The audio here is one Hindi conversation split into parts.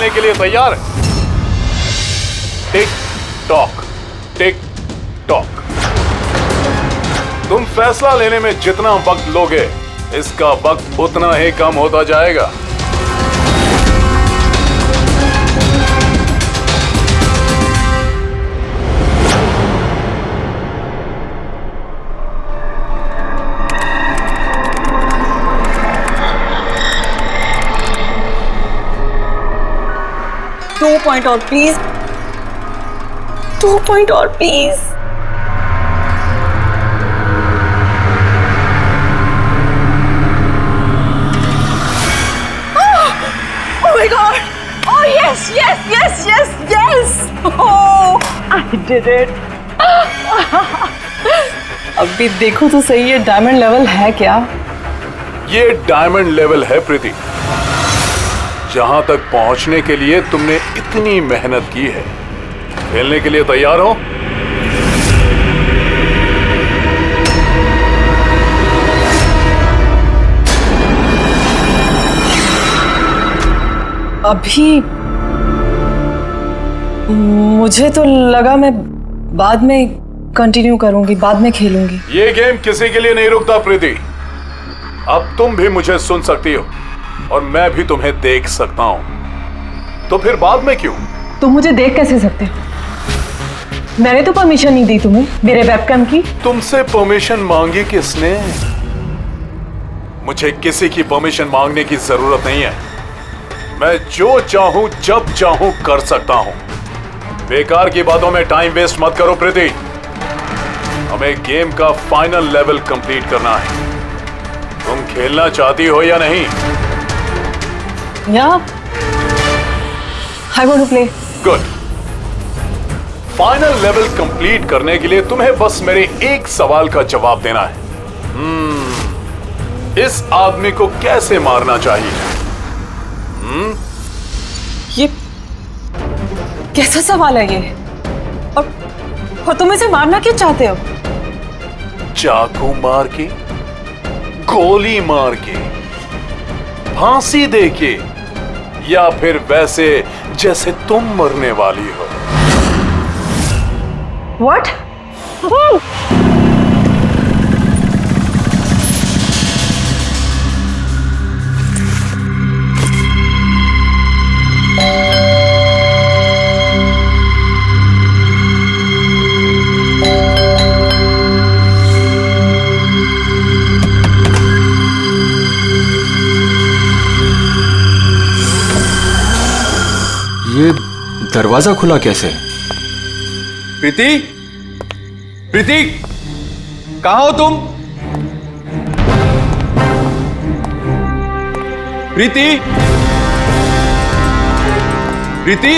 खेलने के लिए तैयार है? Tick tock, tick tock. तुम फैसला लेने में जितना वक्त लोगे, इसका वक्त उतना ही कम होता जाएगा। दो पॉइंट और प्लीज, 2 पॉइंट और please. Oh my God! Oh yes, yes, yes, yes, yes! Oh, I did it! अभी देखो तो सही, ये डायमंड लेवल है क्या? ये डायमंड लेवल है प्रीति। जहां तक पहुंचने के लिए तुमने इतनी मेहनत की है। खेलने के लिए तैयार हो? अभी मुझे तो लगा मैं बाद में कंटिन्यू करूंगी, बाद में खेलूंगी। ये गेम किसी के लिए नहीं रुकता प्रीति। अब तुम भी मुझे सुन सकती हो और मैं भी तुम्हें देख सकता हूं। तो फिर बाद में क्यों? तुम मुझे देख कैसे सकते हो? मैंने तो परमिशन नहीं दी तुम्हें मेरे वेबकैम की। तुमसे परमिशन मांगी किसने? मुझे किसी की परमिशन मांगने की जरूरत नहीं है। मैं जो चाहूं जब चाहूं कर सकता हूं। बेकार की बातों में टाइम वेस्ट मत करो प्रीति। हमें गेम का फाइनल लेवल कंप्लीट करना है। तुम खेलना चाहती हो या नहीं? Yeah, I want to play. Good. Final level complete करने के लिए तुम्हें बस मेरे एक सवाल का जवाब देना है। इस आदमी को कैसे मारना चाहिए? ये कैसा सवाल है ये? और तुम इसे मारना क्यों चाहते हो? चाकू मार के, गोली मार के, फांसी दे के, या फिर वैसे जैसे तुम मरने वाली हो? What? ये दरवाजा खुला कैसे? प्रीति, प्रीति, कहाँ हो तुम? प्रीति, प्रीति,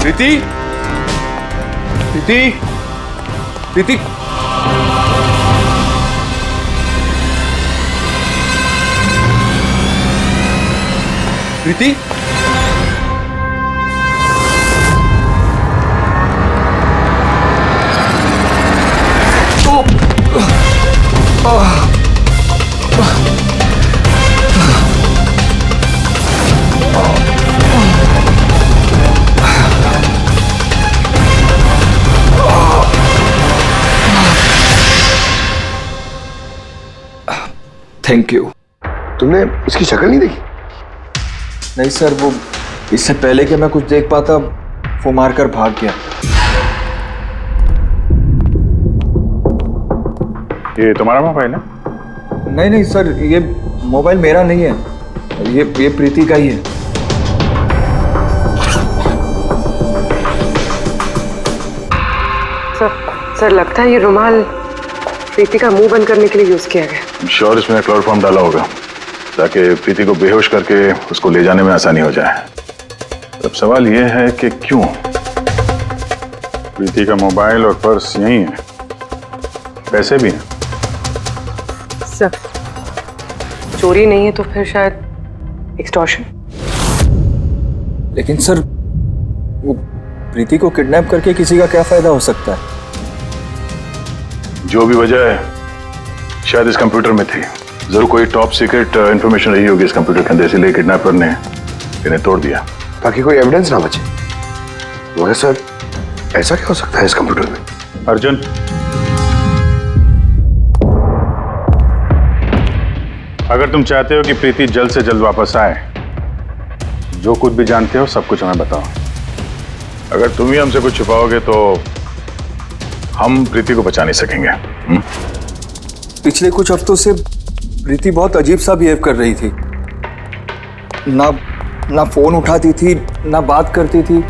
प्रीति, प्रीति, प्रीति, प्रीति, थैंक यू। तुमने इसकी शक्ल नहीं देखी? नहीं सर, वो इससे पहले कि मैं कुछ देख पाता वो मारकर भाग गया। ये तुम्हारा मोबाइल है? नहीं नहीं सर, ये मोबाइल मेरा नहीं है, ये प्रीति का ही है। सर लगता है ये रुमाल प्रीति का मुंह बंद करने के लिए यूज किया गया। श्योर इसमें क्लोरोफॉर्म डाला होगा ताकि प्रीति को बेहोश करके उसको ले जाने में आसानी हो जाए। अब सवाल यह है कि क्यों? प्रीति का मोबाइल और पर्स यहीं है, पैसे भी हैं। सर चोरी नहीं है तो फिर शायद एक्सटॉर्शन। लेकिन सर वो प्रीति को किडनैप करके किसी का क्या फायदा हो सकता है? जो भी वजह है शायद इस कंप्यूटर में थी। जरूर कोई टॉप सीक्रेट इंफॉर्मेशन रही होगी इस कंप्यूटर के अंदर, इसलिए किडनैपर ने इन्हें तोड़ दिया ताकि कोई एविडेंस ना बचे। मगर सर, ऐसा क्या हो सकता है इस कंप्यूटर में? अर्जुन, अगर तुम चाहते हो कि प्रीति जल्द से जल्द वापस आए, जो कुछ भी जानते हो सब कुछ हमें बताओ। अगर तुम ही हमसे कुछ छुपाओगे तो हम प्रीति को बचा नहीं सकेंगे। पिछले कुछ हफ्तों से प्रीति बहुत अजीब सा बिहेव कर रही थी। ना फोन उठाती थी, ना बात करती थी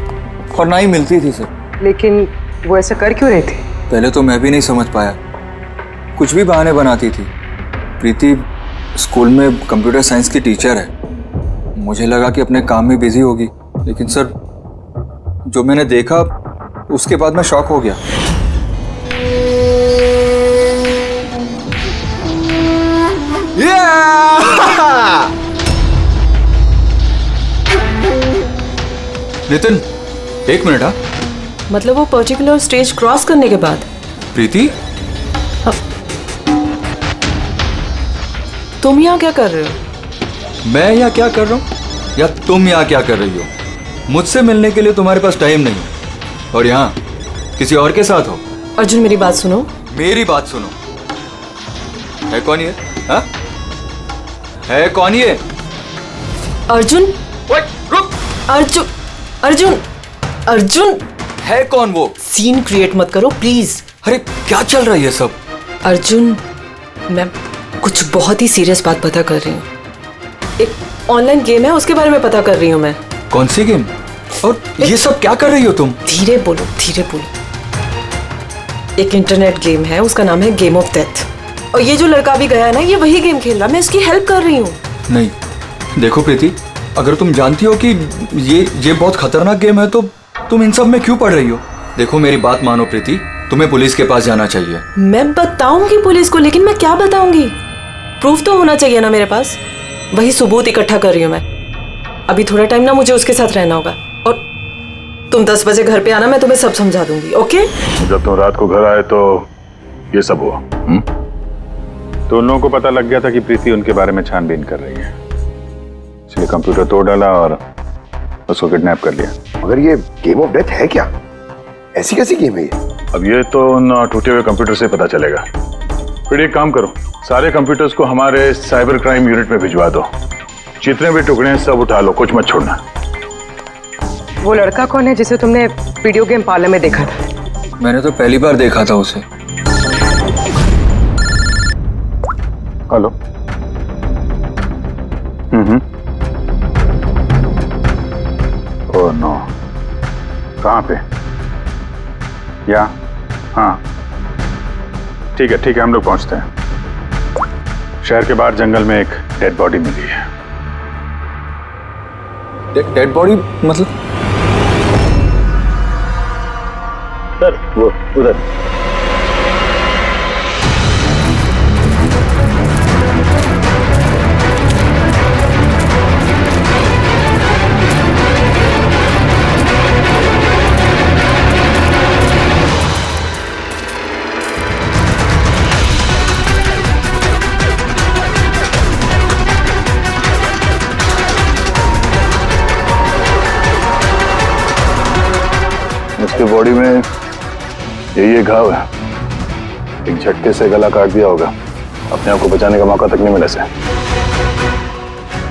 और ना ही मिलती थी सर। लेकिन वो ऐसा कर क्यों रही थी? पहले तो मैं भी नहीं समझ पाया, कुछ भी बहाने बनाती थी। प्रीति स्कूल में कंप्यूटर साइंस की टीचर है, मुझे लगा कि अपने काम में बिजी होगी, लेकिन सर जो मैंने देखा उसके बाद मैं शॉक हो गया। नितिन, एक मिनट। हाँ, मतलब वो पर्टिकुलर स्टेज क्रॉस करने के बाद? प्रीति, तुम यहाँ क्या कर रहे हो? मैं यहाँ क्या कर रहा हूँ या तुम यहाँ क्या कर रही हो? मुझसे मिलने के लिए तुम्हारे पास टाइम नहीं है और यहाँ किसी और के साथ हो। अर्जुन, मेरी बात सुनो। मेरी बात सुनो। है कौन ये? हाँ, है कौन ये? अर्जुन, रुक। अर्जुन, अर्जुन, अर्जुन, है कौन वो? सीन क्रिएट मत करो प्लीज। अरे क्या चल रहा है ये सब? अर्जुन, मैं कुछ बहुत ही सीरियस बात पता कर रही हूँ। एक ऑनलाइन गेम है, उसके बारे में पता कर रही हूँ मैं। कौन सी गेम? और ये सब क्या कर रही हो तुम? धीरे बोलो, धीरे बोलो। एक इंटरनेट गेम है, उसका नाम है गेम ऑफ डेथ। और ये जो लड़का भी गया है ना, ये वही गेम खेल रहा है, मैं इसकी हेल्प कर रही हूँ। नहीं, देखो प्रीति, अगर तुम जानती हो कि ये बहुत खतरनाक गेम है तो तुम इन सब में क्यों पड़ रही हो? देखो मेरी बात मानो प्रीति, तुम्हें पुलिस के पास जाना चाहिए। मैं बताऊंगी पुलिस को, लेकिन मैं क्या बताऊंगी? प्रूफ तो होना चाहिए ना मेरे पास। वही सबूत इकट्ठा कर रही हूँ मैं। अभी थोड़ा टाइम ना मुझे उसके साथ रहना होगा, और तुम 10 बजे घर पे आना, मैं तुम्हें सब समझा दूंगी। ओके? जब तुम रात को घर आए तो ये सब हुआ। तो उन लोगों को पता लग गया था कि प्रीति उनके बारे में छानबीन कर रही है, इसलिए कंप्यूटर तोड़ डाला और उसको किडनैप कर लिया। मगर ये गेम ऑफ डेथ है क्या? ऐसी कैसी गेम है ये? अब ये तो उन टूटे हुए कंप्यूटर से पता चलेगा। फिर एक काम करो, सारे कंप्यूटर्स को हमारे साइबर क्राइम यूनिट में भिजवा दो। जितने भी टुकड़े हैं सब उठा लो, कुछ मत छोड़ना। वो लड़का कौन है जिसे तुमने वीडियो गेम पार्लर में देखा था? मैंने तो पहली बार देखा था उसे। हेलो। ओह नो, कहाँ पे? या हाँ, ठीक है हम लोग पहुंचते हैं। शहर के बाहर जंगल में एक डेड बॉडी मिली है। डेड बॉडी मतलब? सर वो उधर। उसके बॉडी में ये घाव है, एक झटके से गला काट दिया होगा। अपने आप को बचाने का मौका तक नहीं मिला से।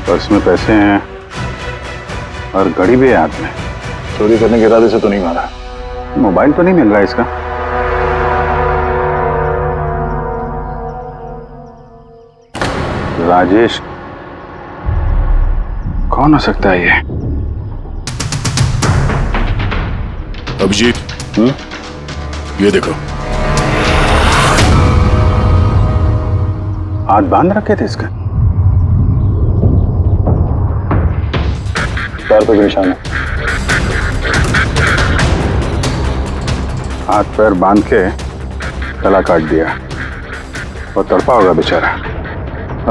पर्स में पैसे हैं और घड़ी भी है हाथ में। चोरी करने के इरादे से तो नहीं मारा। मोबाइल तो नहीं मिल रहा इसका। राजेश कौन हो सकता है ये? अभिजीत, ये देखो। हाथ बांध रखे थे इसके। पैर पे भी निशान है। हाथ पैर बांध के गला काट दिया। वो तड़पा होगा बेचारा।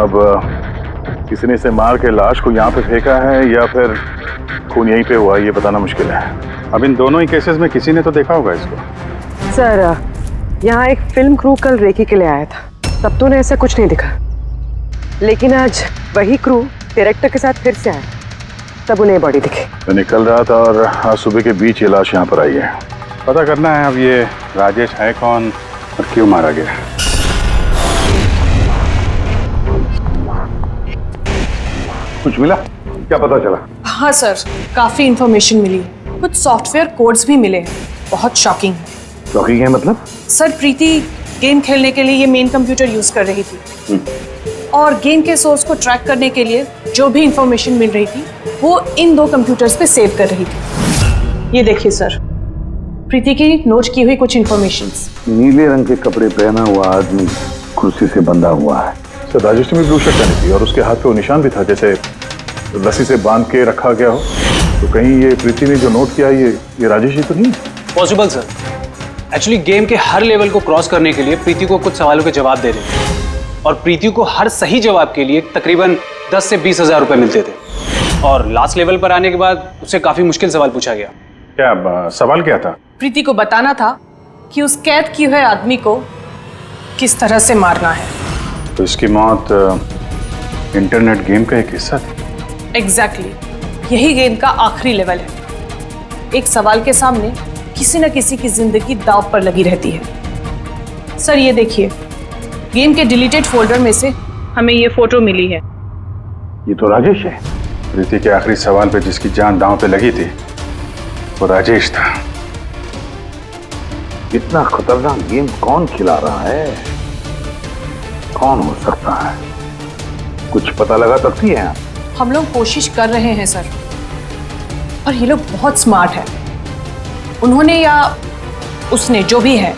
अब किसी ने इसे मार के लाश को यहाँ पे फेंका है या फिर खून यहीं पे हुआ, ये बताना मुश्किल है। अब इन दोनों ही केसेस में किसी ने तो देखा होगा इसको। सर, यहाँ एक फिल्म क्रू कल रेकी के लिए आया था, तब तो ने ऐसा कुछ नहीं दिखा। लेकिन आज वही क्रू डायरेक्टर के साथ फिर से आया, तब उन्हें बॉडी दिखी। मैं निकल रहा था और आज सुबह के बीच ये लाश यहाँ पर आई है। पता करना है अब ये राजेश है कौन और क्यों मारा गया। कुछ मिला? क्या पता चला? हाँ सर, काफी इंफॉर्मेशन मिली है। कुछ सॉफ्टवेयर कोड्स भी मिले हैं, बहुत शॉकिंग है। शॉकिंग है मतलब? सर, प्रीति गेम खेलने के लिए ये मेन कंप्यूटर यूज कर रही थी और गेम के सोर्स को ट्रैक करने के लिए जो भी इंफॉर्मेशन मिल रही थी वो इन 2 कंप्यूटर्स पे सेव कर रही थी। ये देखिए सर, प्रीति की नोट की हुई कुछ इंफॉर्मेशंस। नीले रंग के कपड़े पहना हुआ आदमी कुर्सी से बंधा हुआ है। सर, राजेश ने भी ब्लू शर्ट पहनी थी और उसके हाथ पे वो निशान भी था, जैसे रस्सी से बांध के रखा गया हो। तो कहीं ये प्रीति ने जो नोट किया ये राजेश ही तो नहीं? Possible sir. एक्चुअली गेम के हर लेवल को क्रॉस करने के लिए प्रीति को कुछ सवालों के जवाब दे रहे थे और प्रीति को हर सही जवाब के लिए तकरीबन 10 से 20 हज़ार रुपए मिलते थे। और लास्ट लेवल पर आने के बाद उससे काफी मुश्किल सवाल पूछा गया। क्या सवाल क्या था? प्रीति को बताना था कि उस कैद किए हुए आदमी को किस तरह से मारना है। तो इसकी मौत इंटरनेट गेम का एक हिस्सा थी? एग्जैक्टली, यही गेम का आखिरी लेवल है। एक सवाल के सामने किसी न किसी की जिंदगी दांव पर लगी रहती है। सर, ये देखिए, गेम के डिलीटेड फोल्डर में से हमें ये फोटो मिली है। ये तो राजेश है। प्रीति के आखिरी सवाल पे जिसकी जान दांव पे लगी थी वो राजेश था। इतना खतरनाक गेम कौन खिला रहा है? कौन हो सकता है? कुछ पता लगा सकती है? हम लोग कोशिश कर रहे हैं सर, और ये लोग बहुत स्मार्ट है। उन्होंने या उसने जो भी है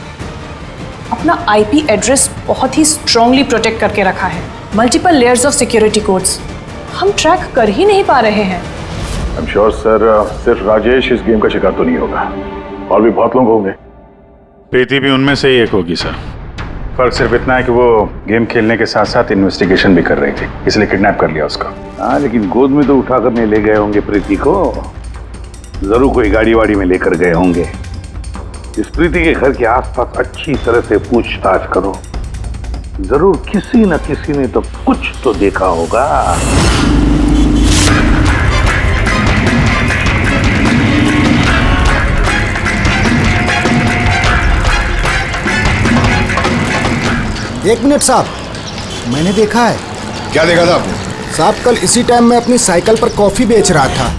अपना आईपी एड्रेस बहुत ही स्ट्रांगली प्रोटेक्ट करके रखा है। Multiple layers of security codes हम ट्रैक कर ही नहीं पा रहे हैं। आई एम श्योर सर, सिर्फ राजेश इस गेम का शिकार तो नहीं होगा, और भी बहुत लोग होंगे। प्रीति भी उनमें से ही एक होगी सर। फर्क सिर्फ इतना है कि वो गेम खेलने के साथ साथ इन्वेस्टिगेशन भी कर रही थी, इसलिए किडनैप कर लिया उसका। हाँ, लेकिन गोद में तो उठा कर नहीं ले गए होंगे प्रीति को। जरूर कोई गाड़ी वाड़ी में लेकर गए होंगे। इस प्रीति के घर के आसपास अच्छी तरह से पूछताछ करो। जरूर किसी न किसी ने तो कुछ तो देखा होगा। एक मिनट साहब, मैंने देखा है। क्या देखा था आपने? साहब, कल इसी टाइम मैं अपनी साइकिल पर कॉफी बेच रहा था,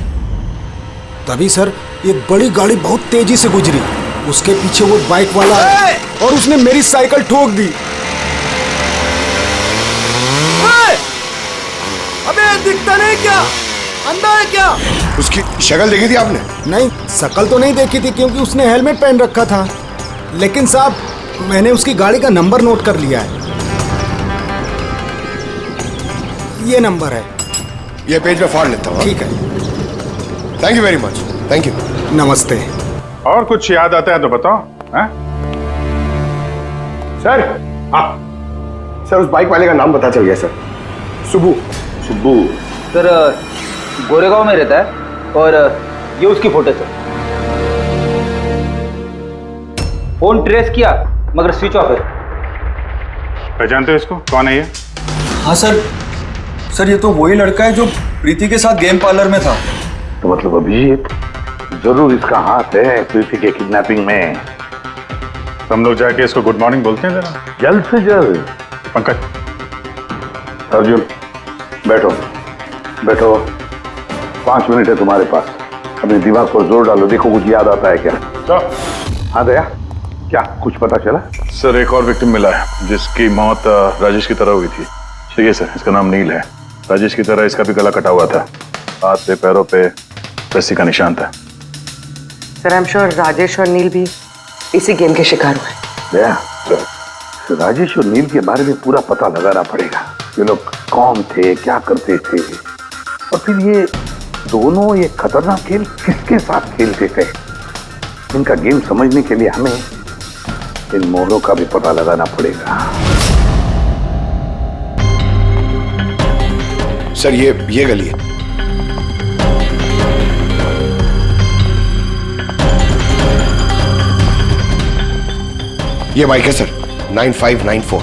तभी सर एक बड़ी गाड़ी बहुत तेजी से गुजरी। उसके पीछे वो बाइक वाला है और उसने मेरी साइकिल ठोक दी। अबे दिखता नहीं क्या? अंधा है क्या? उसकी शक्ल देखी थी आपने? नहीं, शक्ल तो नहीं देखी थी क्योंकि उसने हेलमेट पहन रखा था, लेकिन साहब मैंने उसकी गाड़ी का नंबर नोट कर लिया है। ये नंबर है। ये पेज में फाड़ लेता हूँ। ठीक है, thank you very much. Thank you. नमस्ते। और कुछ याद आता है तो बताओ। हाँ? सर, सर उस बाइक वाले का नाम पता चल गया सर। सुब्बू। सुब्बू सर, गोरेगांव में रहता है और ये उसकी फोटो सर। फोन ट्रेस किया मगर स्विच ऑफ है। पहचानते हो इसको? कौन है ये? हाँ सर ये तो वही लड़का है जो प्रीति के साथ गेम पार्लर में था। तो मतलब अभिजीत जरूर इसका हाथ है प्रीति के किडनैपिंग में। हम लोग जाके इसको गुड मॉर्निंग बोलते हैं जरा, जल्द से जल्द। पंकज, अर्जुन, बैठो बैठो, 5 मिनट है तुम्हारे पास। अपने दिमाग पर जोर डालो, देखो कुछ याद आता है क्या। तो हाँ दया, क्या कुछ पता चला? सर, एक और विक्टिम मिला है जिसकी मौत राजेश की तरह हुई थी। ठीक है सर, इसका नाम नील है। राजेश की तरह इसका भी गला कटा हुआ था, हाथ पे पैरों पे रस्सी का निशान था। Sir, I am sure Rajesh और नील भी इसी गेम के शिकार हुए। दया, राजेश और नील के बारे में पूरा पता लगाना पड़ेगा। ये लोग कौन थे, क्या करते थे, और फिर ये दोनों ये खतरनाक खेल किसके साथ खेलते थे। इनका गेम समझने के लिए हमें इन मोहरों का भी पता लगाना पड़ेगा। सर ये गली है। ये बाइक है सर, 9594।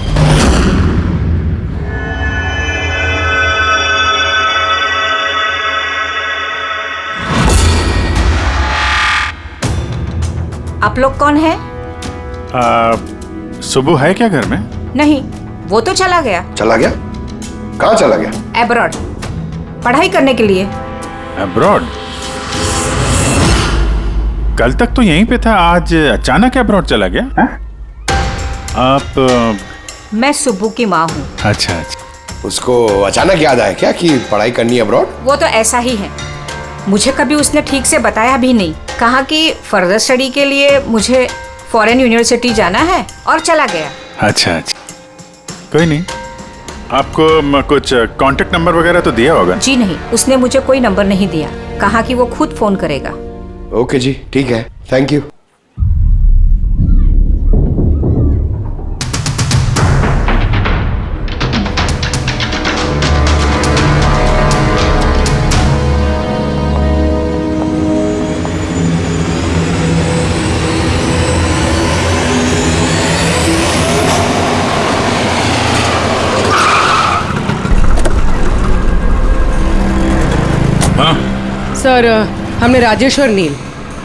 आप लोग कौन है? सुबह है क्या घर में? नहीं, वो तो चला गया। चला गया? कहाँ चला गया? एब्रॉड, पढ़ाई करने के लिए। अब्रॉड? कल तक तो यहीं पे था, आज अचानक अब्रॉड चला गया? है? आप मैं सुब्बू की माँ हूँ। अच्छा अच्छा। उसको अचानक याद आया क्या कि पढ़ाई करनी है अब्रॉड? वो तो ऐसा ही है, मुझे कभी उसने ठीक से बताया भी नहीं। कहा कि फर्दर स्टडी के लिए मुझे फॉरेन यूनिवर्सिटी जाना है और चला गया। अच्छा अच्छा, कोई नहीं। आपको कुछ कांटेक्ट नंबर वगैरह तो दिया होगा? जी नहीं, उसने मुझे कोई नंबर नहीं दिया। कहा कि वो खुद फोन करेगा। ओके जी, ठीक है, थैंक यू। सर, हमने राजेश और नील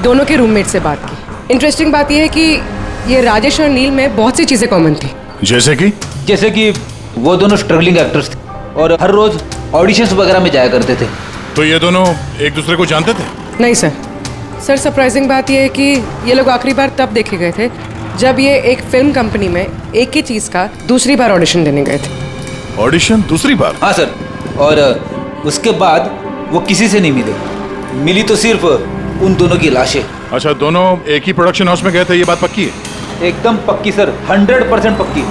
दोनों के रूममेट से बात की। इंटरेस्टिंग बात यह है कि ये राजेश और नील में बहुत सी चीज़ें कॉमन थी। जैसे कि वो दोनों स्ट्रगलिंग एक्टर्स थे और हर रोज ऑडिशंस वगैरह में जाया करते थे। तो ये दोनों एक दूसरे को जानते थे? नहीं सर। सर, सरप्राइजिंग बात यह है कि ये लोग आखिरी बार तब देखे गए थे जब ये एक फिल्म कंपनी में एक ही चीज़ का दूसरी बार ऑडिशन देने गए थे। ऑडिशन दूसरी बार? हाँ सर, और उसके बाद वो किसी से नहीं मिले। मिली तो सिर्फ उन दोनों की लाशें। अच्छा, दोनों एक ही प्रोडक्शन हाउस में गए थे, ये बात पक्की है? एकदम पक्की सर, 100% पक्की।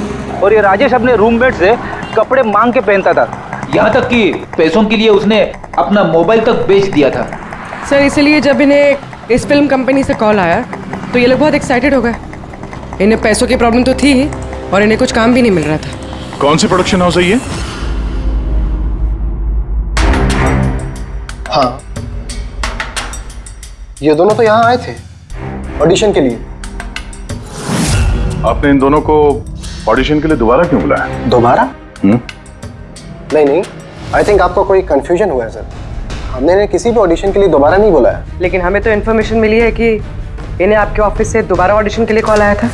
और ये राजेश अपने रूममेट से कपड़े मांग के पहनता था, यहाँ तक कि पैसों के लिए उसने अपना मोबाइल तक बेच दिया था। सर, इसलिए जब इन्हें इस फिल्म कंपनी से कॉल आया तो ये लोग बहुत एक्साइटेड हो गए। इन्हें पैसों की प्रॉब्लम तो थी ही और इन्हें कुछ काम भी नहीं मिल रहा था। कौन सी प्रोडक्शन हाउस है ये? हाँ, ये दोनों तो यहाँ आए थे ऑडिशन के लिए। आपने इन दोनों को ऑडिशन के लिए दोबारा क्यों बुलाया? दोबारा? नहीं, आई थिंक आपको कोई कंफ्यूजन हुआ है सर। हमने इन्हें किसी भी ऑडिशन के लिए दोबारा नहीं बुलाया। लेकिन हमें तो इन्फॉर्मेशन मिली है कि इन्हें आपके ऑफिस से दोबारा ऑडिशन के लिए कॉल आया था।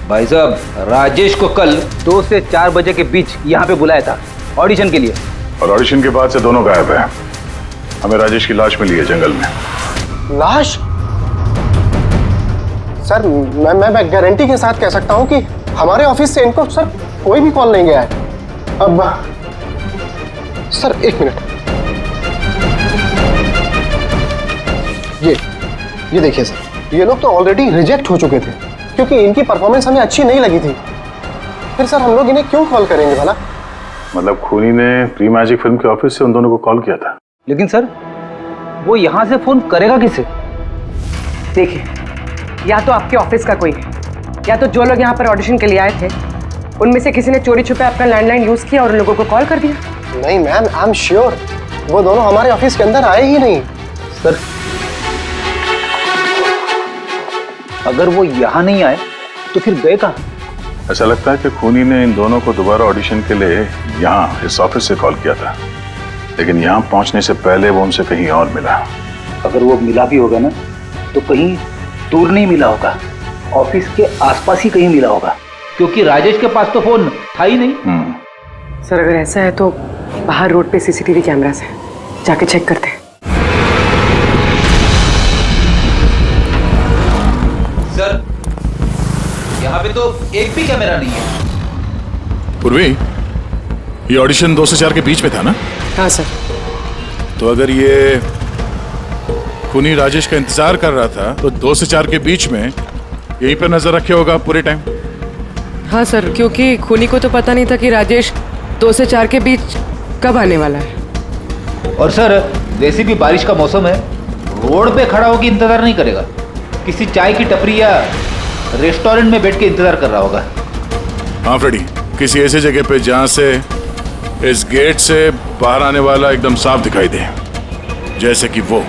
भाई साहब, राजेश को कल 2 से 4 बजे के बीच यहाँ पे बुलाया था ऑडिशन के लिए। और ऑडिशन के बाद से दोनों गायब है। हमें राजेश की लाश मिली है जंगल में। लाश? सर, मैं गारंटी के साथ कह सकता हूँ कि हमारे ऑफिस से इनको सर कोई भी कॉल नहीं गया है। अब सर, एक मिनट, ये देखिए सर, ये लोग तो ऑलरेडी रिजेक्ट हो चुके थे क्योंकि इनकी परफॉर्मेंस हमें अच्छी नहीं लगी थी। फिर सर हम लोग इन्हें क्यों कॉल करेंगे भला? मतलब खूनी ने प्री मैजिक फिल्म के ऑफिस से उन दोनों को कॉल किया था। लेकिन सर, वो यहाँ से फोन करेगा किसे? देखिए, या तो आपके ऑफिस का कोई है, या तो जो लोग यहाँ पर ऑडिशन के लिए आए थे उनमें से किसी ने चोरी छुपे अपना लैंडलाइन यूज किया और उन लोगों को कॉल कर दिया। नहीं मैम, आई एम श्योर वो दोनों हमारे ऑफिस के अंदर आए ही नहीं। सर, अगर वो यहाँ नहीं आए तो फिर गए कहाँ? ऐसा लगता है कि खूनी ने इन दोनों को दोबारा ऑडिशन के लिए यहाँ इस ऑफिस से कॉल किया था, लेकिन यहाँ पहुंचने से पहले वो उनसे कहीं और मिला। अगर वो मिला भी होगा ना तो कहीं दूर नहीं मिला होगा, ऑफिस के आसपास ही कहीं मिला होगा, क्योंकि राजेश के पास तो फोन था ही नहीं। सर, अगर ऐसा है तो बाहर रोड पे सीसीटीवी कैमरास है, जाके चेक करते हैं। सर, यहाँ पे तो एक भी कैमरा नहीं है। पूर्वी, ये ऑडिशन 2 से 4 के बीच में था ना? हाँ सर। तो अगर ये खूनी राजेश का इंतजार कर रहा था तो 2 से 4 के बीच में यहीं पर नजर रखे होगा पूरे टाइम। हाँ सर, क्योंकि खूनी को तो पता नहीं था कि राजेश 2 से 4 के बीच कब आने वाला है। और सर, वैसे भी बारिश का मौसम है, रोड पे खड़ा होकर इंतजार नहीं करेगा, किसी चाय की टपरी या रेस्टोरेंट में बैठ के इंतजार कर रहा होगा। हाँ फ्रेडी, किसी ऐसी जगह पे जहाँ से इस गेट से बाहर आने वाला एकदम साफ दिखाई दे, जैसे कि वो।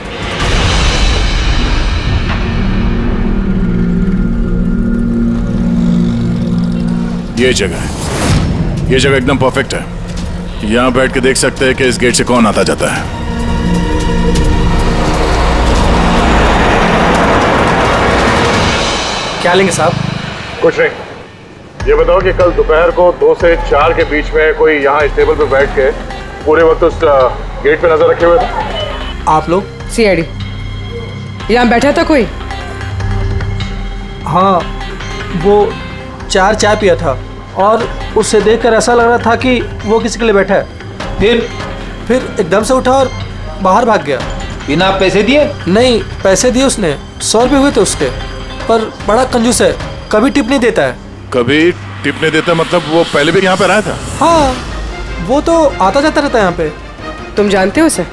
ये जगह एकदम परफेक्ट है। यहाँ बैठ के देख सकते हैं कि इस गेट से कौन आता जाता है। क्या लेंगे साहब? कुछ नहीं। ये बताओ कि कल दोपहर को 2 से 4 के बीच में कोई यहाँ इस टेबल पे बैठ के पूरे वक्त उस गेट पे नजर रखे हुए थे? आप लोग? सीआईडी यहाँ बैठा था कोई? हाँ, वो 4 चाय पिया था और उससे देखकर ऐसा लग रहा था कि वो किसी के लिए बैठा है। फिर एकदम से उठा और बाहर भाग गया। बिना पैसे दिए? नहीं, पैसे दिए उसने। 100 रुपये हुए थे उसके, पर बड़ा कंजूस है, कभी टिप नहीं देता है। कभी टिप नहीं देता मतलब वो पहले भी यहाँ पे रहा था? हाँ, वो तो आता जाता रहता है यहाँ पे। तुम जानते हो उसे?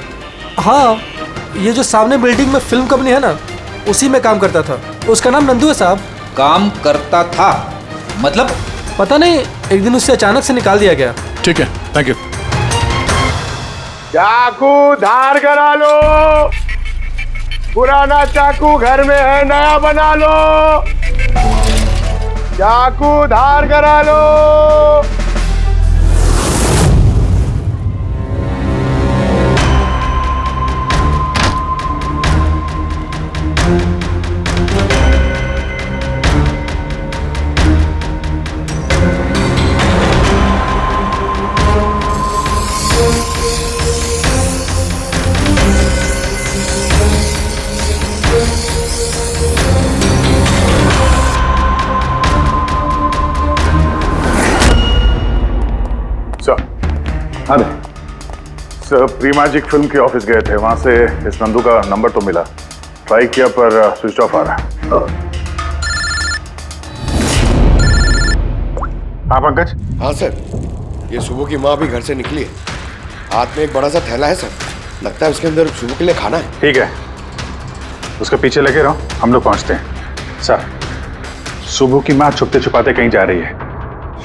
हाँ, ये जो सामने बिल्डिंग में फिल्म कंपनी है ना, उसी में काम करता था। उसका नाम नंदू है साहब। काम करता था मतलब? पता नहीं, एक दिन उससे अचानक से निकाल दिया गया। ठीक है, थैंक यू। चाकू धार करा लो। पुराना चाकू घर में है, नया बना लो। चाकू धार करा लो। अरे सर, प्री मैजिक फिल्म के ऑफिस गए थे, वहां से इस नंदू का नंबर तो मिला, ट्राई किया पर स्विच ऑफ आ रहा है। हाँ पंकज। हाँ सर, ये सुबह की माँ भी घर से निकली है, हाथ में एक बड़ा सा थैला है सर, लगता है उसके अंदर सुबह के लिए खाना है। ठीक है, उसके पीछे लगे रहो, हम लोग पहुंचते हैं। सर, सुबह की माँ छुपते छुपाते कहीं जा रही है,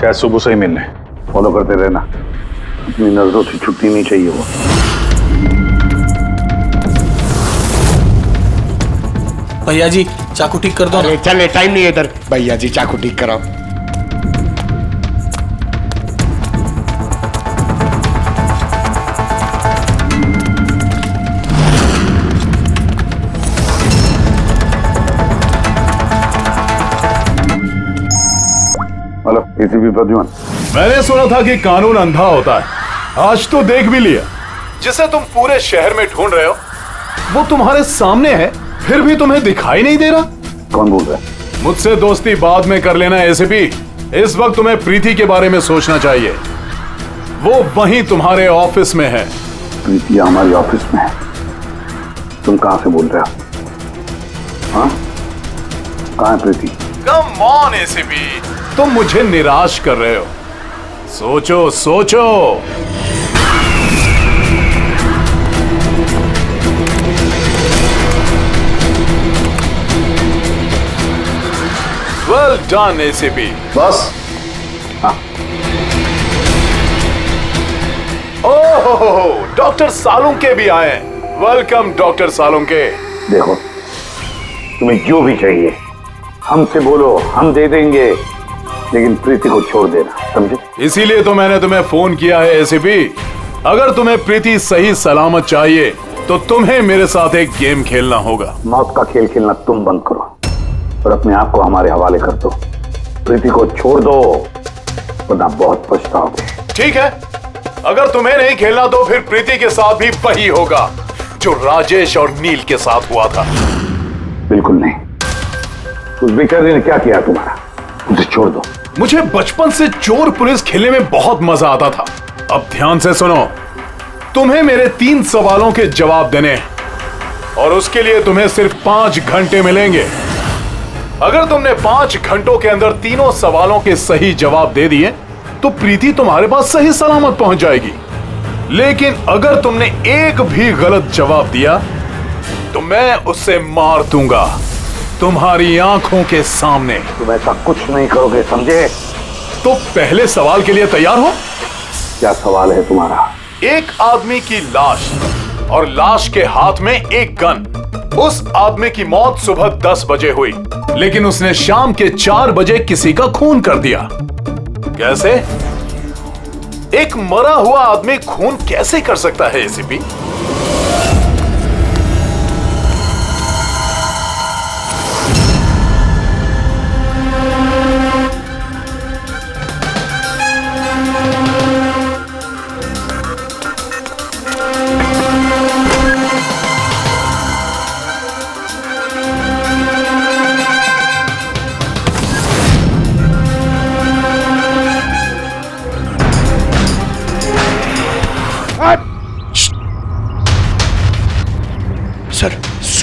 शायद सुबह से ही मिलने। फॉलो करते रहना, अपनी नजरों से छुट्टी नहीं चाहिए वो। भैया जी, चाकू ठीक कर दो। अरे चले, टाइम नहीं है इधर। भैया जी, चाकू ठीक कराओ। Hello, ACP Pradyuman. मैंने सुना था कि कानून अंधा होता है, आज तो देख भी लिया। जिसे तुम पूरे शहर में ढूंढ रहे हो वो तुम्हारे सामने है, फिर भी तुम्हें दिखाई नहीं दे रहा। कौन बोल रहा है? मुझसे दोस्ती बाद में कर लेना एसीपी, इस वक्त तुम्हें प्रीति के बारे में सोचना चाहिए। वो वहीं तुम्हारे ऑफिस में है। प्रीति हमारी ऑफिस में है? तुम कहां से बोल रहे हो? हाँ, कहां है प्रीति? कम ऑन एसीपी, तुम मुझे निराश कर रहे हो। सोचो सोचो। Well done ACP. बस। हाँ। ओहो, डॉक्टर सालुंके भी आए। Welcome doctor Salunke. देखो, तुम्हें जो भी चाहिए हमसे बोलो, हम दे देंगे, लेकिन प्रीति को छोड़ देना, समझे? इसीलिए तो मैंने तुम्हें फोन किया है एसीपी। अगर तुम्हें प्रीति सही सलामत चाहिए तो तुम्हें मेरे साथ एक गेम खेलना होगा। मौत का खेल खेलना तुम बंद करो और अपने आप को हमारे हवाले कर दो। प्रीति को छोड़ दो, वरना बहुत पछताओगे। ठीक है, अगर तुम्हें नहीं खेलना तो फिर प्रीति के साथ भी वही होगा जो राजेश और नील के साथ हुआ था। बिल्कुल नहीं। उस बेचारे ने क्या किया तुम्हारा? उसे छोड़ दो। मुझे बचपन से चोर पुलिस खेलने में बहुत मजा आता था। अब ध्यान से सुनो, तुम्हें मेरे 3 सवालों के जवाब देने हैं और उसके लिए तुम्हें सिर्फ 5 घंटे मिलेंगे। अगर तुमने 5 घंटों के अंदर तीनों सवालों के सही जवाब दे दिए तो प्रीति तुम्हारे पास सही सलामत पहुंच जाएगी। लेकिन अगर तुमने एक भी गलत जवाब दिया तो मैं उससे मार दूंगा तुम्हारी आंखों के सामने। तुम ऐसा कुछ नहीं करोगे, समझे? तो पहले सवाल के लिए तैयार हो? क्या सवाल है तुम्हारा? एक आदमी की लाश और लाश के हाथ में एक गन। उस आदमी की मौत सुबह 10 बजे हुई, लेकिन उसने शाम के 4 बजे किसी का खून कर दिया। कैसे? एक मरा हुआ आदमी खून कैसे कर सकता है एसीपी?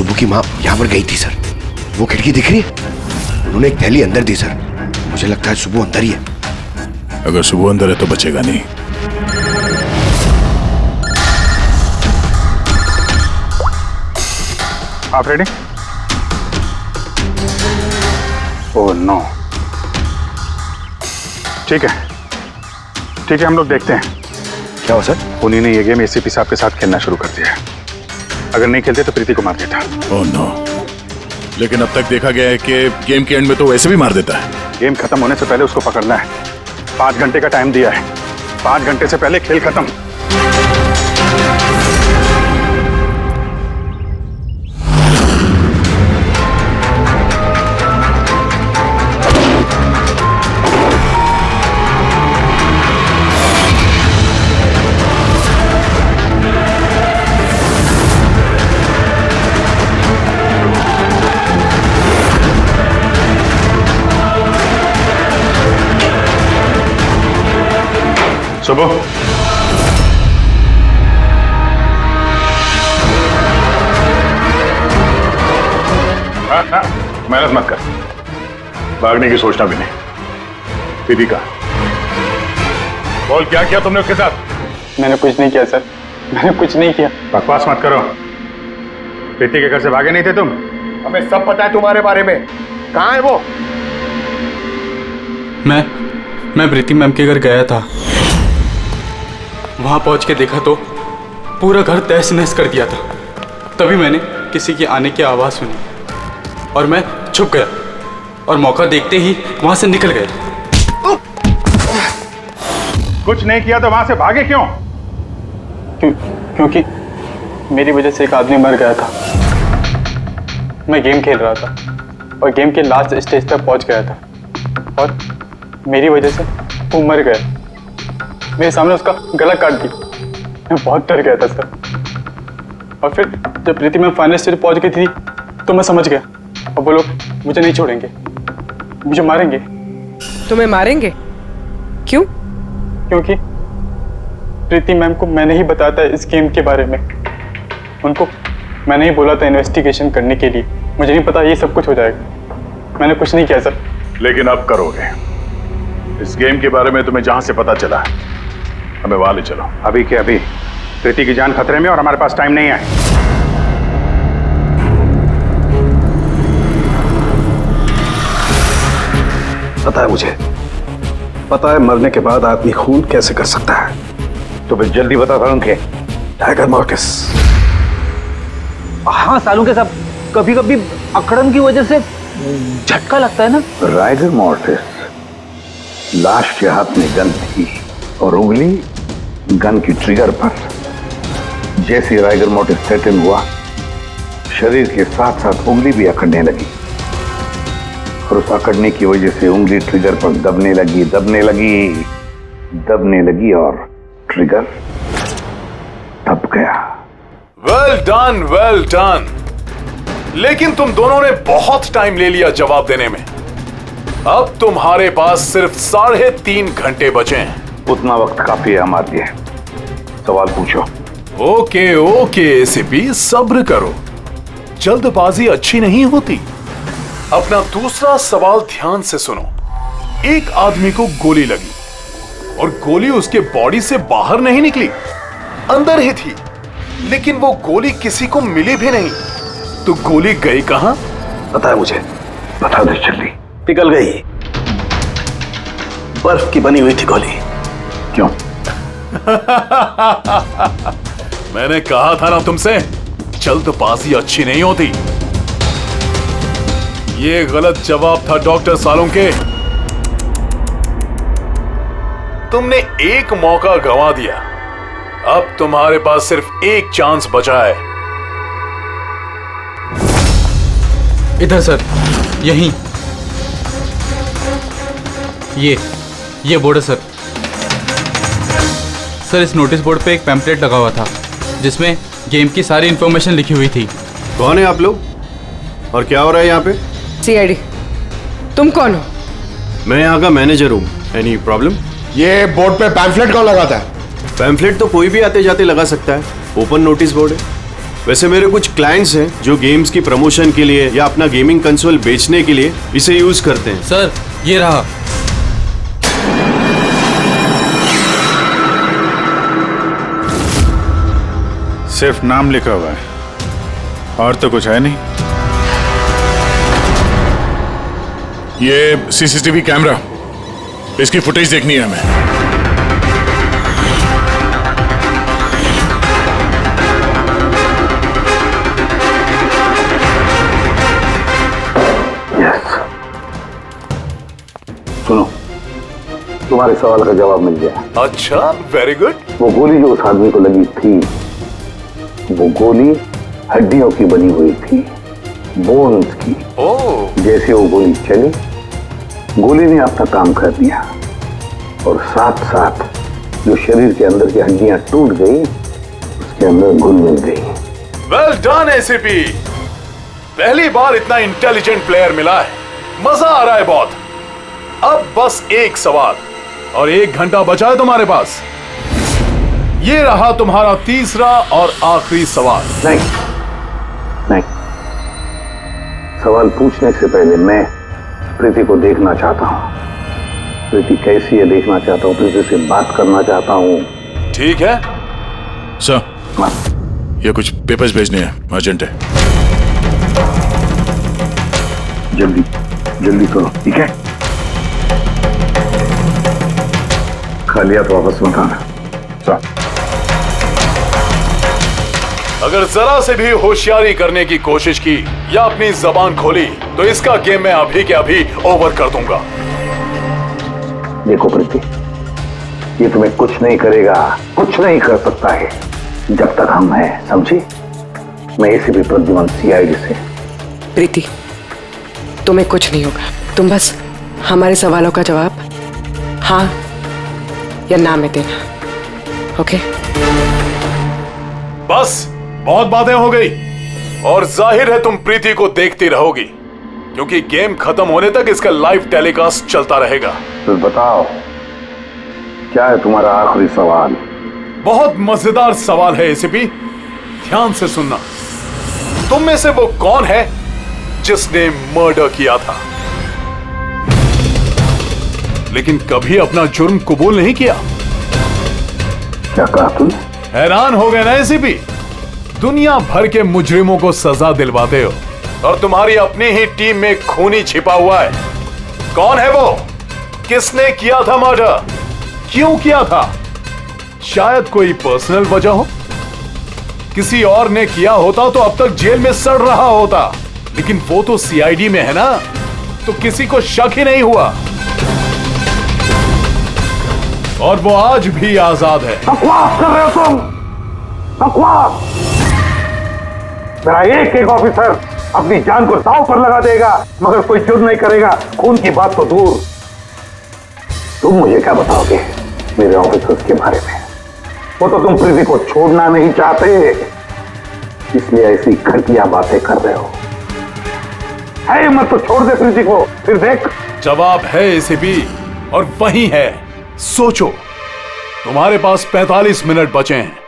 सुबह की माँ यहाँ पर गई थी सर। वो खिड़की दिख रही है, उन्होंने एक थैली अंदर दी सर। मुझे लगता है सुबह अंदर ही है। अगर सुबह अंदर है तो बचेगा नहीं। आप रेडी? Oh no. ठीक है हम लोग देखते हैं। क्या हो सर? उन्हीं ने ये गेम एसीपी साहब के साथ खेलना शुरू कर दिया है। अगर नहीं खेलते तो प्रीति को मार देता। Oh no. लेकिन अब तक देखा गया है कि गेम के एंड में तो वैसे भी मार देता है। गेम खत्म होने से पहले उसको पकड़ना है। 5 घंटे का टाइम दिया है। 5 घंटे से पहले खेल खत्म। सुबह मेहनत मत कर, भागने की सोचना भी नहीं। दीदी का बोल, क्या किया तुमने उसके साथ? मैंने कुछ नहीं किया सर, मैंने कुछ नहीं किया। बकवास मत करो। प्रीति के घर से भागे नहीं थे तुम? हमें सब पता है तुम्हारे बारे में। कहाँ है वो? मैं प्रीति मैम के घर गया था। वहां पहुंच के देखा तो पूरा घर तहस नहस कर दिया था। तभी मैंने किसी के आने की आवाज़ सुनी और मैं छुप गया और मौका देखते ही वहां से निकल गया। कुछ नहीं किया तो वहां से भागे क्यों? क्योंकि मेरी वजह से एक आदमी मर गया था। मैं गेम खेल रहा था और गेम के लास्ट स्टेज तक पहुंच गया था और मेरी वजह से वो मर गया। मेरे सामने उसका गला काट दी। मैं बहुत डर गया था सर। और फिर जब प्रीति में फाइनल स्टेज पहुंच गई थी तो मैं समझ गया अब वो लोग मुझे नहीं छोड़ेंगे, मुझे मारेंगे। तुम्हें मारेंगे? क्यों? क्योंकि प्रीति मैम को मैंने ही बताया था इस गेम के बारे में। उनको मैंने ही बोला था इन्वेस्टिगेशन करने के लिए। मुझे नहीं पता ये सब कुछ हो जाएगा। मैंने कुछ नहीं किया सर। लेकिन अब करोगे। इस गेम के बारे में तुम्हें जहां से पता चला हमें वहां ले चलो। अभी के अभी प्रीति की जान खतरे में और हमारे पास टाइम नहीं है। पता है मुझे, पता है मरने के बाद आदमी खून कैसे कर सकता है। तो फिर जल्दी बता था उनके। Tiger mortis. हाँ सालों के साथ कभी कभी अकड़न की वजह से झटका लगता है ना। राइगर मॉर्टिस लाश के हाथ में गन थी और उंगली गन की ट्रिगर पर। जैसे राइगर मॉर्टिस सेटल हुआ, शरीर के साथ साथ उंगली भी अकड़ने लगी और उस अकड़ने की वजह से उंगली ट्रिगर पर दबने लगी और ट्रिगर दब गया। Well done. लेकिन तुम दोनों ने बहुत टाइम ले लिया जवाब देने में। अब तुम्हारे पास सिर्फ 3.5 घंटे बचे हैं। उतना वक्त काफी है हमारे लिए। सवाल पूछो। ओके एसीपी, सब्र करो। जल्दबाजी अच्छी नहीं होती। अपना दूसरा सवाल ध्यान से सुनो। एक आदमी को गोली लगी और गोली उसके बॉडी से बाहर नहीं निकली, अंदर ही थी। लेकिन वो गोली किसी को मिली भी नहीं। तो गोली गई कहां? पता है मुझे, बता दे जल्दी। पिघल गई। बर्फ की बनी हुई थी गोली। क्यों? मैंने कहा था ना तुमसे, जल्दबाजी अच्छी नहीं होती। ये गलत जवाब था डॉक्टर सालुंके। तुमने एक मौका गंवा दिया। अब तुम्हारे पास सिर्फ एक चांस बचा है। इधर सर, यहीं। ये बोर्ड है सर। इस नोटिस बोर्ड पे एक पैम्पलेट लगा हुआ था जिसमें गेम की सारी इंफॉर्मेशन लिखी हुई थी। कौन है आप लोग और क्या हो रहा है यहाँ पे? सीआईडी। तुम कौन हो? मैं यहाँ का मैनेजर हूँ। Any problem? ये बोर्ड पे पैम्फलेट कौन लगाता है? पैम्फलेट तो कोई भी आते जाते लगा सकता है। ओपन नोटिस बोर्ड है। वैसे मेरे कुछ क्लाइंट्स हैं जो गेम्स की प्रमोशन के लिए या अपना गेमिंग कंसोल बेचने के लिए इसे यूज करते हैं। सर ये रहा। सिर्फ नाम लिखा हुआ है और तो कुछ है नहीं। ये सीसीटीवी कैमरा, इसकी फुटेज देखनी है हमें। सुनो, तुम्हारे सवाल का जवाब मिल गया। अच्छा, वेरी गुड। वो गोली जो उस आदमी को लगी थी, वो गोली हड्डियों की बनी हुई थी, बोन्स की। जैसे वो गोली चली, गोली ने अपना काम कर दिया और साथ साथ जो शरीर के अंदर की हड्डियां टूट गई, उसके अंदर घुल मिल गई। वेल डन एसीपी, पहली बार इतना इंटेलिजेंट प्लेयर मिला है, मजा आ रहा है बहुत। अब बस एक सवाल और 1 घंटा बचा है तुम्हारे पास। ये रहा तुम्हारा तीसरा और आखिरी सवाल। नहीं, सवाल पूछने से पहले मैं प्रीति को देखना चाहता हूँ। प्रीति कैसी है देखना चाहता हूँ, प्रीति से बात करना चाहता हूँ। ठीक है सर, ये कुछ पेपर्स भेजने हैं, अर्जेंट है। जल्दी जल्दी करो, ठीक है? खालिया तो वापस मत आना। अगर जरा से भी होशियारी करने की कोशिश की या अपनी जबान खोली तो इसका गेम मैं अभी के अभी ओवर कर दूंगा। देखो प्रीति, ये तुम्हें कुछ नहीं करेगा, कुछ नहीं कर सकता है जब तक हम हैं, समझी? मैं एसीपी प्रद्युमन, सीआईडी से। प्रीति, तुम्हें कुछ नहीं होगा। तुम बस हमारे सवालों का जवाब हाँ या ना में देना, ओके? बस बहुत बातें हो गई और जाहिर है तुम प्रीति को देखती रहोगी क्योंकि गेम खत्म होने तक इसका लाइव टेलीकास्ट चलता रहेगा। तो बताओ, क्या है तुम्हारा आखिरी सवाल? बहुत मजेदार सवाल है एसीपी, ध्यान से सुनना। तुम में से वो कौन है जिसने मर्डर किया था लेकिन कभी अपना जुर्म कबूल नहीं किया? क्या कहा तुमने? हैरान हो गए ना एसीपी? दुनिया भर के मुजरिमों को सजा दिलवाते हो और तुम्हारी अपनी ही टीम में खूनी छिपा हुआ है। कौन है वो? किसने किया था मर्डर? क्यों किया था? शायद कोई पर्सनल वजह हो। किसी और ने किया होता तो अब तक जेल में सड़ रहा होता, लेकिन वो तो सीआईडी में है ना, तो किसी को शक ही नहीं हुआ और वो आज भी आजाद है। बकवास कर रहे हो तुम, बकवास। मेरा एक एक ऑफिसर अपनी जान को दांव पर लगा देगा मगर कोई जुर्म नहीं करेगा। खून की बात तो दूर, तुम मुझे क्या बताओगे मेरे ऑफिसर्स के बारे में? वो तो तुम प्रीति को छोड़ना नहीं चाहते, इसलिए ऐसी घटिया बातें कर रहे हो। है मत तो छोड़ दे प्रीति को, फिर देख। जवाब है एसीपी और वही है। सोचो, तुम्हारे पास 45 मिनट बचे हैं।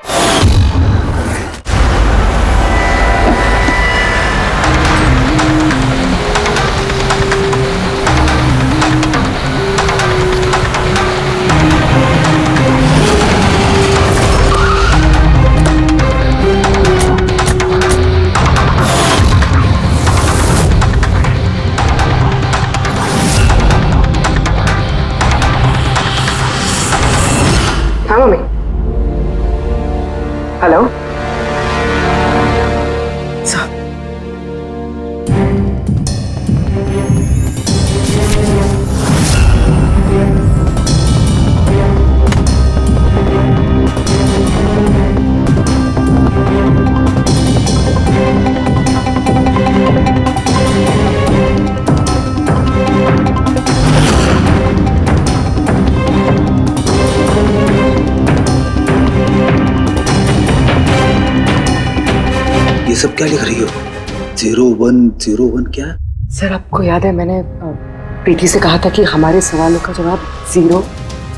हाँ मम्मी। हेलो। ये सब क्या लिख रही हो? 0101 क्या? सर, आपको याद है मैंने प्रीति से कहा था कि हमारे सवालों का जवाब 0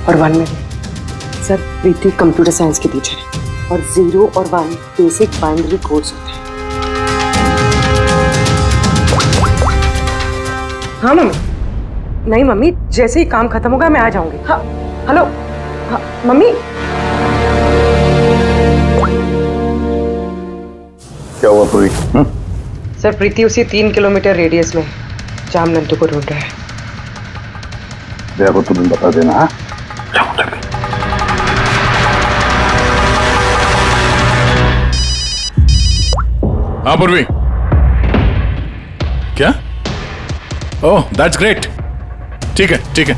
और 1 में दें। सर, प्रीति कंप्यूटर साइंस की टीचर है। और 0 और 1 बेसिक बाइनरी कोड्स होते हैं। हाँ मम्मी। नहीं मम्मी, जैसे ही काम खत्म होगा मैं आ जाऊंगी। हाँ हेलो। हाँ मम्मी। क्या हुआ पूरी? सर प्रीति उसी 3 किलोमीटर रेडियस में जहाँ हम नंदू को ढूंढ रहे हैं। भैया को तुम्हें बता देना। हाँ हाँ पूर्वी। क्या? Oh that's great. ठीक है ठीक है,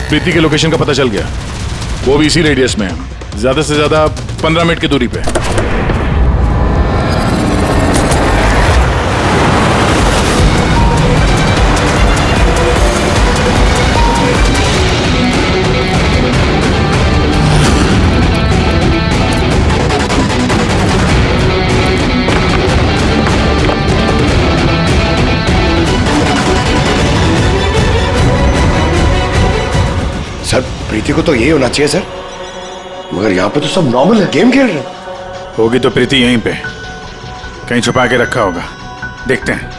प्रीति के लोकेशन का पता चल गया, वो भी इसी रेडियस में है, ज्यादा से ज्यादा 15 मिनट की दूरी पे। सर प्रीति को तो यही होना चाहिए सर, मगर यहाँ पे तो सब नॉर्मल है, गेम खेल रहे हैं। होगी तो प्रीति यहीं पे कहीं छुपा के रखा होगा, देखते हैं।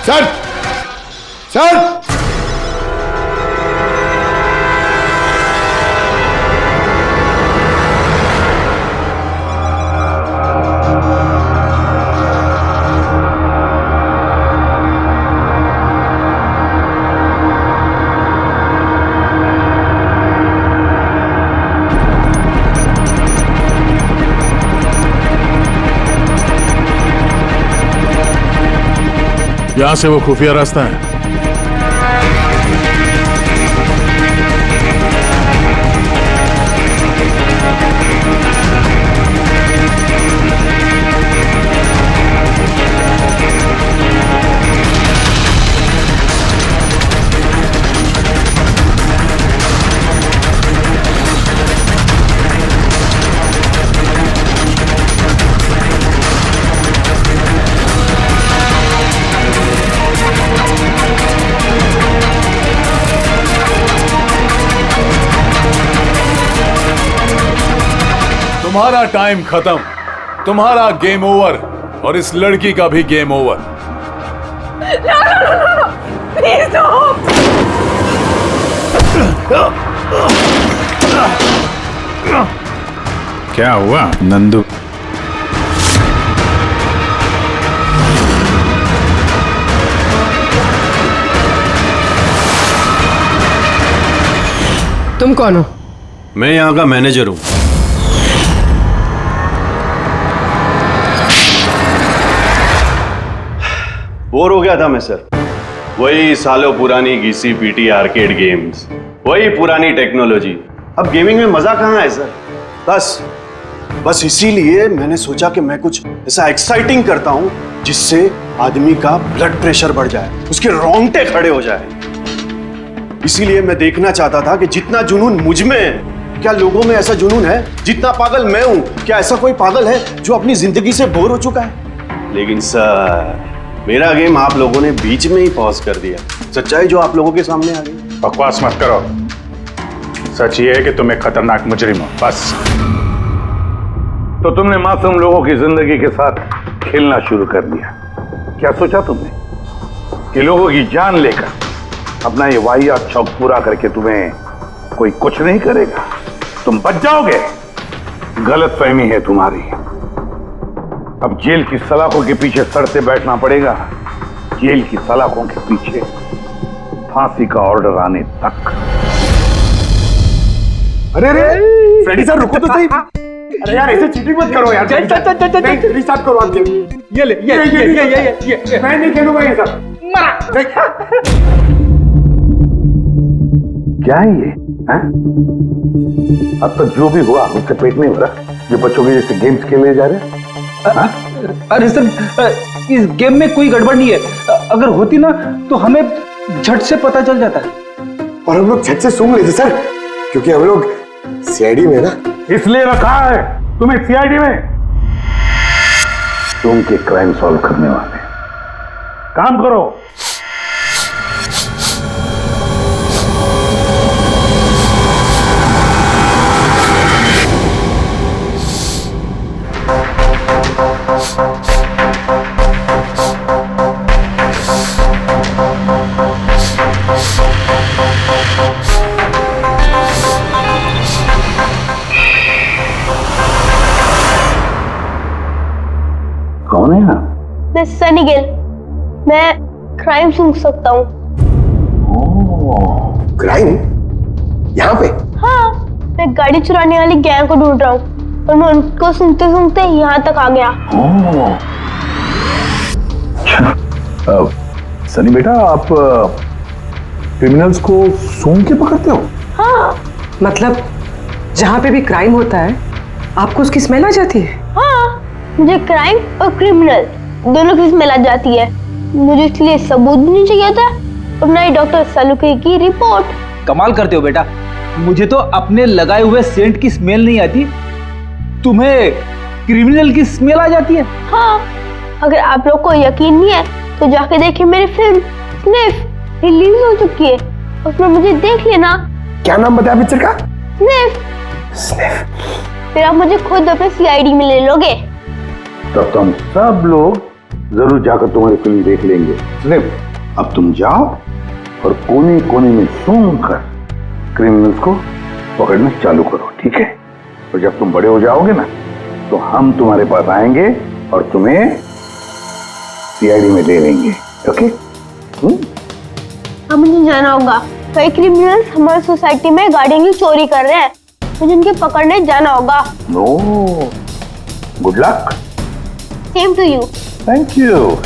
सर सर यहां से वो खुफिया रास्ता है। तुम्हारा टाइम खत्म, तुम्हारा गेम ओवर, और इस लड़की का भी गेम ओवर। प्लीज क्या हुआ नंदू? तुम कौन हो? मैं यहाँ का मैनेजर हूँ। बोर हो गया था मैं सर, वही सालों पुरानी घिसी पीटी आर्केड गेम्स, वही पुरानी टेक्नोलॉजी। अब गेमिंग में मजा कहाँ है सर? बस इसीलिए मैंने सोचा कि मैं कुछ ऐसा एक्साइटिंग करता हूँ जिससे आदमी का ब्लड प्रेशर बढ़ जाए, उसके रोंगटे खड़े हो जाए। इसीलिए मैं देखना चाहता था कि जितना जुनून मुझ में है, क्या लोगों में ऐसा जुनून है? जितना पागल मैं हूं, क्या ऐसा कोई पागल है जो अपनी जिंदगी से बोर हो चुका है? लेकिन सर मेरा गेम आप लोगों ने बीच में ही पॉज कर दिया। सच्चाई जो आप लोगों के सामने आ गई। बकवास मत करो, सच ये है कि तुम एक खतरनाक मुजरिम हो, बस। तो तुमने मासूम लोगों की जिंदगी के साथ खेलना शुरू कर दिया। क्या सोचा तुमने कि लोगों की जान लेकर अपना ये वाहियात शौक पूरा करके तुम्हें कोई कुछ नहीं करेगा, तुम बच जाओगे? गलतफहमी है तुम्हारी। अब जेल की सलाखों के पीछे सड़ते बैठना पड़ेगा, जेल की सलाखों के पीछे फांसी का ऑर्डर आने तक। अरे अरे फ्रेडी सर रुको तो सही। अरे यार ऐसे चीटिंग मत करो यार। चल रिस्टार्ट करो आप गेम। ये ले ये मैं नहीं खेलूंगा ये सब। क्या है ये? अब तो जो भी हुआ उससे पेट नहीं हो रहा, जो बच्चों के जैसे गेम्स खेले जा रहे हैं। अरे सर इस गेम में कोई गड़बड़ नहीं है, अगर होती ना तो हमें झट से पता चल जाता। और हम लोग झट से सूंघ लेते सर, क्योंकि हम लोग सीआईडी में ना। इसलिए रखा है तुम्हें सीआईडी में। सूंघ के क्राइम सॉल्व करने वाले। काम करो। कौन है आप? मैं सनी गिल। मैं क्राइम सूंघ सकता हूँ। क्राइम? यहाँ पे? हाँ, मैं गाड़ी चुराने वाली गैंग को ढूंढ रहा हूँ और मैं उनको सूंघते सूंघते यहाँ तक आ गया। सनी बेटा, आप क्रिमिनल्स को सूंघ के पकड़ते हो? हाँ, मतलब जहाँ पे भी क्राइम होता है आपको उसकी स्मेल आ जाती है? हाँ, मुझे क्राइम और क्रिमिनल दोनों की स्मेल आ जाती है। मुझे इसलिए सबूत भी नहीं चाहिए था और ना ही डॉक्टर सलूके की रिपोर्ट। कमाल करते हो बेटा, मुझे तो अपने लगाए हुए सेंट की स्मेल नहीं आती, तुम्हें क्रिमिनल की स्मेल आ जाती है। हाँ, अगर आप लोग को यकीन नहीं है तो जाके देखिए मेरी फिल्म स्निफ रिलीज हो चुकी है, उसमें मुझे देख लेना। क्या नाम बताया पिक्चर का? स्निफ। फिर आप मुझे खुद अपने सीआईडी में ले लोगे। तब तुम सब लोग जरूर जाकर तुम्हारी फिल्म देख लेंगे। स्निफ, अब तुम जाओ और कोने कोने में सूंघ कर क्रिमिनल्स को पकड़ना चालू करो, ठीक है? और जब तुम बड़े हो जाओगे ना तो हम तुम्हारे पास आएंगे और तुम्हें सीआईडी में दे देंगे, ओके? अब मुझे जाना होगा। कई क्रिमिनल्स हमारी सोसाइटी में गाड़ियों की चोरी कर रहे हैं, मुझे उनके पकड़ने जाना होगा। No, good luck. Same to you. Thank you.